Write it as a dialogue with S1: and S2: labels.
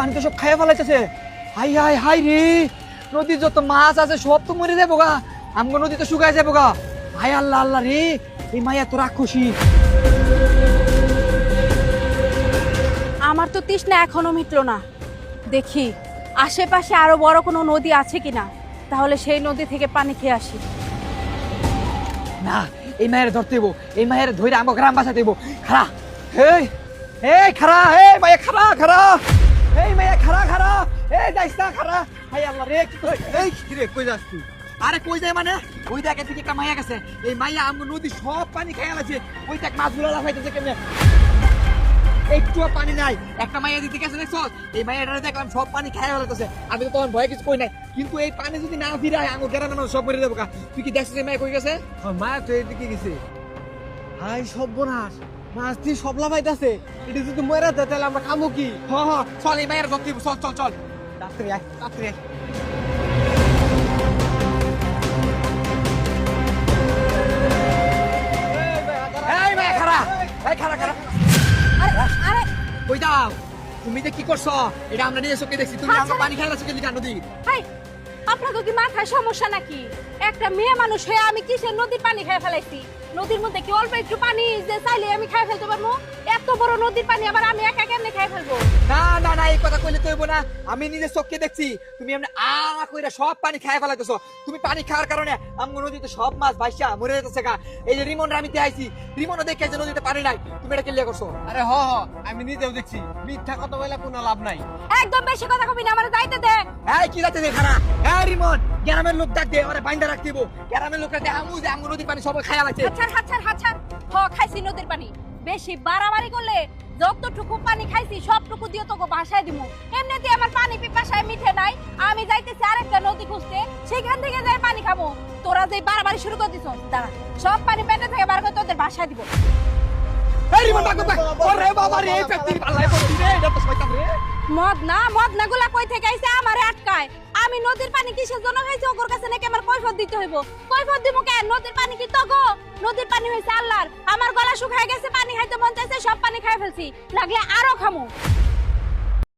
S1: পানি তো সব খাইয়া ফেলাইতেছে। হাই হাই হাই রে, নদীর যত মাছ আছে সব তো মরে যাবো গা, আমগো নদী তো শুকায় যাবো গা। হাই আল্লাহ আল্লাহ রে, এই মাইয়া তো রাক্ষসী।
S2: আমার তো তৃষ্ণা এখনো মিটলো না। দেখি আশেপাশে আরো বড় কোনো নদী আছে কিনা, তাহলে সেই নদী থেকে পানি খেয়ে আসি।
S1: না, এই মায়ের ধরতে হইব, এই মায়ের ধরে আমগো গ্রাম বাঁচাতে হইব। খারা, হেই এই খারা, এই মাইয়া খারা খারা, এই মাইয়া খারা খারা, এই যাইস না খারা। হাই আল্লাহ রে, কি কই এই রে, কই যাস তুই? আরে কই যায় মানে, ওই দেখ এদিকে একটা মাইয়া গেছে, এই মাইয়া আমগো নদী সব পানি খাইয়া লাগছে। ওই দেখ মাছগুলো লাফাইতেছে কেমনে, একটুও পানি নাই। একটা মাইয়া দিতে গেছে দেখছ, এই মাইয়াটা দেখলাম সব পানি খাইয়া ফেলাতেছে। আমি তো তখন ভয় কিছু কই নাই, কিন্তু এই পানি যদি না ফিরায় আমগো গ্রামের মানুষ সব মরে যাবো গা। তুই কি দেখছিস এই মাইয়া কই গেছে?
S3: মায়া তো এদিকে গেছে। হাই সর্বনাশ, মাছ দিয়ে সব লাফাইতাছে। এটা যদি মরে যায় তাহলে আমরা খাবো কি?
S1: হ হ, চল এই মায়ের ধরতে হইব, চল চল চল, তাড়াতাড়ি আয় তাড়াতাড়ি আয়। এই মায়া খারা, এই খারা খারা,
S2: আরে আরে
S1: কই দাও? তুমি যে কি করছো এটা আমরা নিজে চোখে দেখছি। তুমি আমরা পানি খাইলা চোখে দিকে নদী।
S2: হাই, আপনাকে কি মাথায় সমস্যা নাকি? একটা মেয়ে মানুষ হয়ে আমি কিসের নদীর পানি খেয়ে ফেলাইছি? নদীর মধ্যে কি অল্প একটু পানি যে চাইলে আমি খেয়ে ফেলতে পারবো? এত বড় নদীর পানি আবার আমি একা কেমনে খেয়ে ফেলবো?
S1: না না না, এই কথা কইলে তো হইব না। আমি নিজে চোখে দেখছি তুমি এমনি কইরা সব পানি খাইয়া ফেলাইতেছো। তুমি পানি খাওয়ার কারণে আমগো নদীতে সব মাছ ভাইসা মরে যাইতেছে গা। এই যে রিমন আমি আইছি, রিমনও দেখে যে নদীতে পানি নাই, তুমি এটা কেলিয়া করছো।
S3: আরে হ হ, আমি নিজেও দেখছি। মিথ্যা কথা বলে কোনো লাভ নাই।
S2: একদম বেশি কথা কবি না, আমার যাইতে দে।
S1: এই কি যাচ্ছে খানা? এই রিমন, গ্রামের লোক ডাক দে, ওরে বাইন্দা রাখ দিব। গ্রামের লোকরা দেখামু যে আমগো নদীর পানি সব খাইয়া লাগছে।
S2: হাচ্ছার হাচ্ছার হাচ্ছার, খাইছি নদীর পানি। বেশি বাড়াবাড়ি করলে যতটুকু পানি খাইছি সবটুকু দিয়ে তোকে ভাসায় দিমু। এমনিতে আমার পানি পিপাসায় মিঠে নাই, আমি যাইতেছি আরেকটা নদী খুঁজতে, সেখান থেকে যাই পানি খাবো। তোরা যে বাড়াবাড়ি শুরু করে দিছ, দাঁড়া, সব পানি পেটে থেকে বার করে তোদের ভাসায় দিব।
S1: এই রিমন ডাক দে, ওরে বাবা রে, এই পেট্টির পাল্লায় পড়ছি রে, এটা তো শয়তান রে।
S2: মদ না গুলা কই থেকে আইছে আমারে আটকায়। আমি নদীর পানি কিসের জন্য খাইছি ওর কাছে নাকি আমার কৈফিয়ত দিতে হইব? কৈফিয়ত দিমু কেন? নদীর পানি কি তগো? নদীর পানি হইছে আল্লাহর। আমার গলা শুকায় গেছে, পানি খাইতে মন চাইছে, সব পানি খাই ফেলছি, লাগলে আরো খামু।